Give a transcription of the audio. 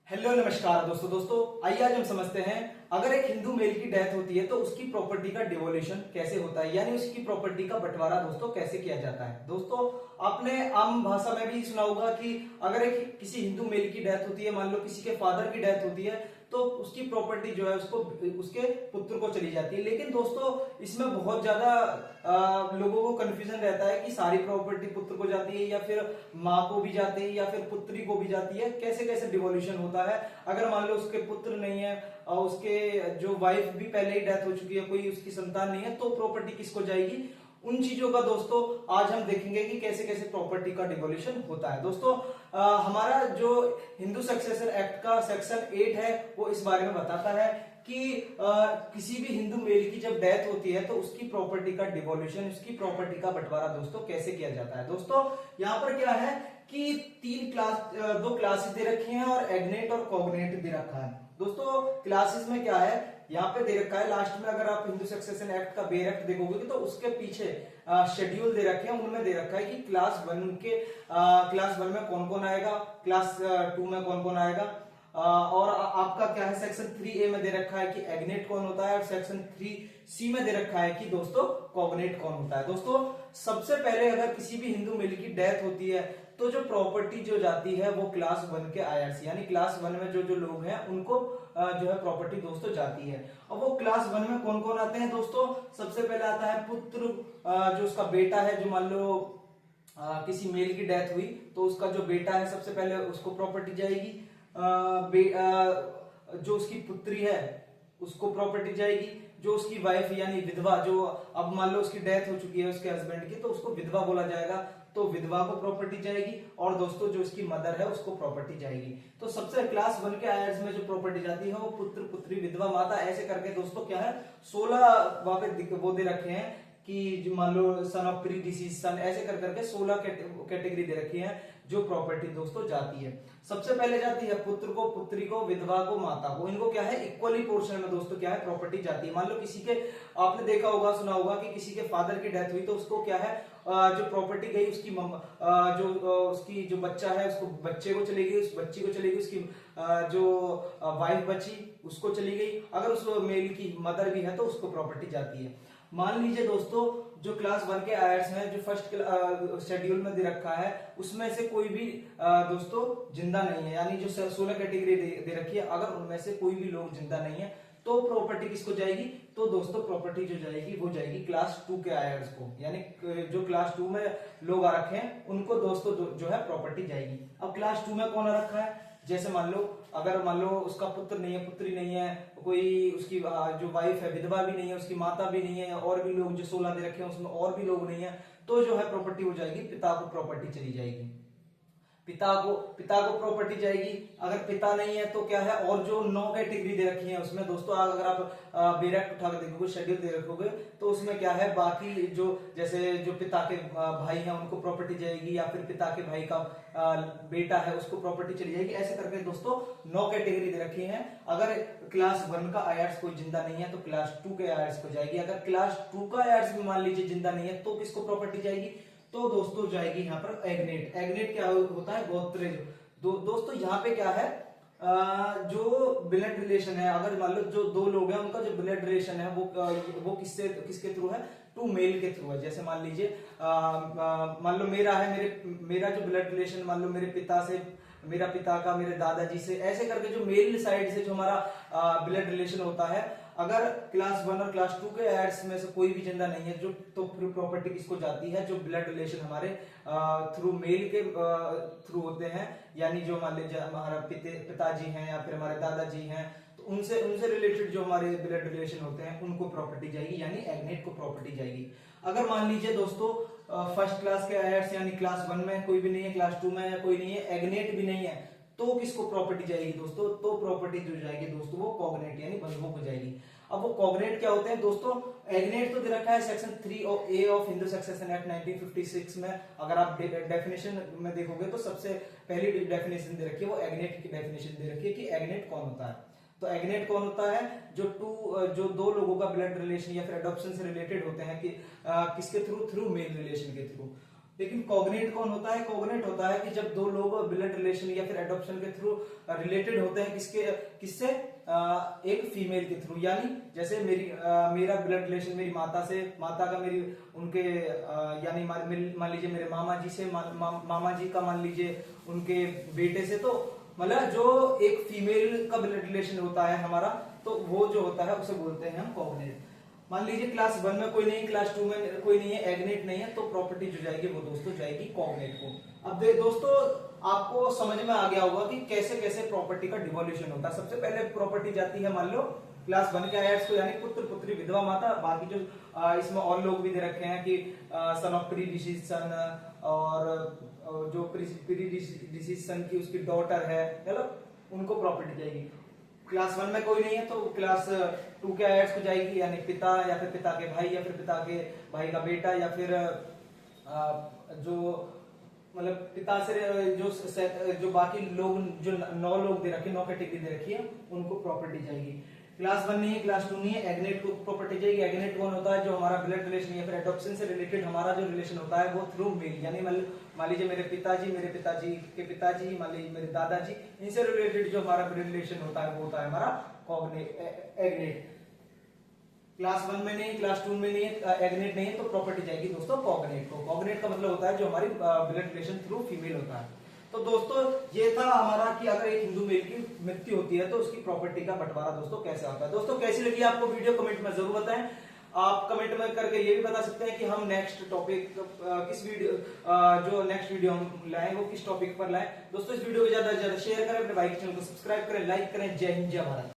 Hello नमस्कार दोस्तों आइए आज हम समझते हैं अगर एक हिंदू मेल की डेथ होती है तो उसकी प्रॉपर्टी का डिवोल्यूशन कैसे होता है, यानी उसकी प्रॉपर्टी का बंटवारा दोस्तों कैसे किया जाता है। दोस्तों आपने आम भाषा में भी सुना होगा कि अगर एक किसी हिंदू मेल की डेथ होती है, मान लो किसी के फादर की डेथ होती है, तो उसकी प्रॉपर्टी जो है उसको उसके पुत्र को चली जाती है। लेकिन दोस्तों इसमें बहुत ज्यादा लोगों को कंफ्यूजन रहता है कि सारी प्रॉपर्टी पुत्र को जाती है या फिर माँ को भी जाती है या फिर पुत्री को भी जाती है, कैसे कैसे डिवोल्यूशन होता है। अगर मान लो उसके पुत्र नहीं है और उसके जो वाइफ भी पहले ही डेथ हो चुकी है, कोई उसकी संतान नहीं है, तो प्रॉपर्टी किसको जाएगी, उन चीजों का दोस्तों आज हम देखेंगे कि कैसे कैसे प्रॉपर्टी का डिवोल्यूशन होता है। दोस्तों हमारा जो हिंदू सक्सेशन एक्ट का सेक्शन 8 है वो इस बारे में बताता है कि किसी भी हिंदू मेल की जब डेथ होती है तो उसकी प्रॉपर्टी का डिवोल्यूशन, उसकी प्रॉपर्टी का बंटवारा दोस्तों कैसे किया जाता है। दोस्तों यहाँ पर क्या है कि दो क्लासेस दे रखी हैं और एग्नेट और कॉग्नेट दे रखा है। दोस्तों क्लासेस में क्या है, यहाँ पे दे रखा है लास्ट में, अगर आप हिंदू सक्सेशन एक्ट का बेयर एक्ट देखोगे तो उसके पीछे शेड्यूल दे रखे हैं, उनमें दे रखा है कि क्लास वन में कौन कौन आएगा, क्लास 2 में कौन कौन आएगा, और आपका क्या है सेक्शन 3A में दे रखा है कि एग्नेट कौन होता है और सेक्शन 3C में दे रखा है कि दोस्तों कॉग्नेट कौन होता है। दोस्तों सबसे पहले अगर किसी भी हिंदू मेल की डेथ होती है तो जो प्रॉपर्टी जो जाती है वो क्लास 1 के आईआरसी, यानी क्लास 1 में जो जो लोग हैं उनको जो है प्रॉपर्टी दोस्तों जाती है। और वो क्लास 1 में कौन कौन आते हैं दोस्तों, सबसे पहले आता है पुत्र, जो उसका बेटा है, जो मान लो किसी मेल की डेथ हुई तो उसका जो बेटा है सबसे पहले उसको प्रॉपर्टी जाएगी। जो उसकी पुत्री है उसको प्रॉपर्टी जाएगी। जो उसकी वाइफ यानी विधवा, जो अब मान लो उसकी डेथ हो चुकी है उसके हस्बैंड की, तो उसको विधवा बोला जाएगा, तो विधवा को प्रॉपर्टी जाएगी। और दोस्तों जो उसकी मदर है उसको प्रॉपर्टी जाएगी। तो सबसे क्लास 1 के आयर्स में जो प्रॉपर्टी जाती है वो पुत्र, पुत्री, विधवा, माता, ऐसे करके दोस्तों क्या है 16 वहां पे वो दे रखे हैं कि जो मान लो सन ऑफ प्री डिसीज सन, ऐसे कर करके 16 कैटेगरी दे रखी है जो प्रॉपर्टी दोस्तों जाती है। सबसे पहले जाती है पुत्र को, पुत्री को, विधवा को, माता को, इनको क्या है इक्वली पोर्शन में दोस्तों क्या है प्रॉपर्टी जाती है। मान लो किसी के, आपने देखा होगा सुना होगा कि किसी के फादर की डेथ हुई तो उसको क्या है जो प्रॉपर्टी गई उसकी उसकी जो बच्चा है उसको, बच्चे को चली गई, उस बच्ची को चली गई, उसकी जो वाइफ बची उसको चली गई। अगर उस मेल की मदर भी है तो उसको प्रॉपर्टी जाती है। मान लीजिए दोस्तों जो क्लास 1 के आयर्स हैं जो फर्स्ट शेड्यूल में दे रखा है उसमें से कोई भी दोस्तों जिंदा नहीं है, यानी जो 16 कैटेगरी दे रखी है अगर उनमें से कोई भी लोग जिंदा नहीं है तो प्रॉपर्टी किसको जाएगी, तो दोस्तों प्रॉपर्टी जो जाएगी वो जाएगी क्लास 2 के आयर्स को, यानी जो क्लास 2 में लोग आ रखे हैं उनको दोस्तों जो है प्रॉपर्टी जाएगी। अब क्लास 2 में कौन आ रखा है, जैसे मान लो अगर मान लो उसका पुत्र नहीं है, पुत्री नहीं है, कोई उसकी जो वाइफ है विधवा भी नहीं है, उसकी माता भी नहीं है, और भी लोग जो 16 दे रखे हैं उसमें और भी लोग नहीं है, तो जो है प्रॉपर्टी हो जाएगी पिता को प्रॉपर्टी चली जाएगी। पिता को प्रॉपर्टी जाएगी। अगर पिता नहीं है तो क्या है, और जो 9 कैटेगरी दे रखी है उसमें दोस्तों अगर आप बेरेक्ट उठा के देखोगे, शेड्यूल दे रखोगे तो उसमें क्या है बाकी जो जैसे जो पिता के भाई हैं उनको प्रॉपर्टी जाएगी, या फिर पिता के भाई का बेटा है उसको प्रॉपर्टी चली जाएगी। ऐसे करके दोस्तों 9 कैटेगरी दे रखी है। अगर क्लास 1 का आयर्स कोई जिंदा नहीं है तो क्लास 2 के आयर्स को जाएगी। अगर क्लास 2 का आयर्स भी मान लीजिए जिंदा नहीं है तो किसको प्रॉपर्टी जाएगी, तो दोस्तों जाएगी यहाँ पर एग्नेट। एग्नेट क्या होता है, गोत्रेज। दोस्तों यहाँ पे क्या है जो ब्लड रिलेशन है, अगर मान लो जो 2 लोग हैं उनका जो ब्लड रिलेशन है वो किसके थ्रू है, 2 मेल के थ्रू है। जैसे मान लीजिए मान लो मेरा है, मेरा जो ब्लड रिलेशन मान लो मेरे पिता से, मेरा पिता का मेरे दादाजी से, ऐसे करके जो मेल साइड से जो हमारा ब्लड रिलेशन होता है, अगर क्लास 1 और क्लास 2 के एड्स में से कोई भी जिंदा नहीं है जो, तो फिर प्रॉपर्टी किसको जाती है, जो ब्लड रिलेशन हमारे थ्रू मेल के थ्रू होते हैं, यानी जो मान लीजिए हमारा पिताजी हैं या फिर हमारे दादाजी हैं, तो उनसे रिलेटेड जो हमारे ब्लड रिलेशन होते हैं उनको प्रॉपर्टी जाएगी, यानी एग्नेट को प्रॉपर्टी जाएगी। अगर मान लीजिए दोस्तों फर्स्ट क्लास के आयर्स यानी क्लास 1 में कोई भी नहीं है, क्लास 2 में कोई नहीं है, एग्नेट भी नहीं है, तो किसको प्रॉपर्टी जाएगी दोस्तों, तो प्रॉपर्टी जो जाएगी दोस्तों वो कॉग्नेट यानी बंधुओं को जाएगी। अब वो कॉग्नेट क्या होते हैं दोस्तों, एग्नेट तो दे रखा है section 3A of Hindu succession act 1956 में। अगर आप डेफिनेशन में देखोगे तो सबसे पहली डेफिनेशन दे रखी है वो एग्नेट की डेफिनेशन दे रखी है कि एग्नेट कौन होता है। तो एग्नेट कौन होता है, जो 2 लोगों का ब्लड रिलेशन या फिर एडॉप्शन से रिलेटेड होते हैं कि किसके थ्रू, मेल रिलेशन के थ्रू। लेकिन कॉग्नेट कौन होता है? कॉग्नेट होता है कि जब दो लोग ब्लड रिलेशन या फिर एडॉप्शन के थ्रू रिलेटेड होते हैं, किससे? एक फीमेल के थ्रू। यानी जैसे मेरा ब्लड रिलेशन मेरी माता से, माता का मेरी उनके यानी मान लीजिए मेरे मामा जी से, मामा जी का मान लीजिए उनके बेटे से, तो मतलब जो एक फीमेल का ब्लड रिलेशन होता है हमारा, तो वो जो होता है उसे बोलते हैं हम कॉग्नेट। मान लीजिए क्लास 1 में कोई नहीं, क्लास 2 में कोई नहीं है, एग्नेट नहीं है, तो प्रॉपर्टी जो जाएगी वो दोस्तों जाएगी कॉग्नेट को। अब दोस्तों आपको समझ में आ गया होगा कि कैसे कैसे प्रॉपर्टी का डिवोल्यूशन होता है। सबसे पहले प्रॉपर्टी जाती है मान लो क्लास 1 के आयट्स को, यानी पुत्र पुत्री विधवा माता। बाकी जो इसमें और लोग भी दे रखे हैं कि सन ऑफ प्री डिसीज सन, और जो प्री डिसीज सन की उसकी डॉटर है, मतलब उनको प्रॉपर्टी जाएगी। क्लास 1 में कोई नहीं है तो क्लास 2 के आयट्स को जाएगी, यानी पिता या फिर पिता के भाई या फिर पिता के भाई का बेटा, या फिर जो मतलब पिता से जो बाकी लोग जो 9 लोग दे रखे, 9 कैटेगरी दे रखी है, उनको प्रॉपर्टी जाएगी। क्लास 1 नहीं है, क्लास 2 नहीं है, एग्नेट को प्रॉपर्टी जाएगी। एग्नेट कौन होता है? जो हमारा ब्लड रिलेशन या फिर एडॉप्शन से रिलेटेड हमारा जो रिलेशन होता है वो थ्रू मेल, यानी मान लीजिए मेरे पिताजी के पिताजी, मान लीजिए मेरे दादाजी, इनसे रिलेटेड जो हमारा ब्लड रिलेशन होता है वो होता है हमारा एग्नेट। क्लास 1 में नहीं, क्लास 2 में नहीं है, एग्नेट नहीं है, तो प्रॉपर्टी जाएगी दोस्तों कॉग्नेट को। कॉग्नेट का मतलब होता है जो हमारी ब्लड रिलेशन थ्रू फीमेल होता है। तो दोस्तों ये था हमारा कि अगर एक हिंदू मेल की मृत्यु होती है तो उसकी प्रॉपर्टी का बंटवारा दोस्तों कैसे होता है। दोस्तों कैसी लगी आपको वीडियो, कमेंट में जरूर बताएं। आप कमेंट में करके ये भी बता सकते हैं कि हम नेक्स्ट टॉपिक किस वीडियो जो नेक्स्ट वीडियो हम लाएं वो किस टॉपिक पर लाएं। दोस्तों इस वीडियो को ज्यादा से ज्यादा शेयर करें, अपने भाई के चैनल को सब्सक्राइब करें, लाइक करें। जय हिंद, जय भारत।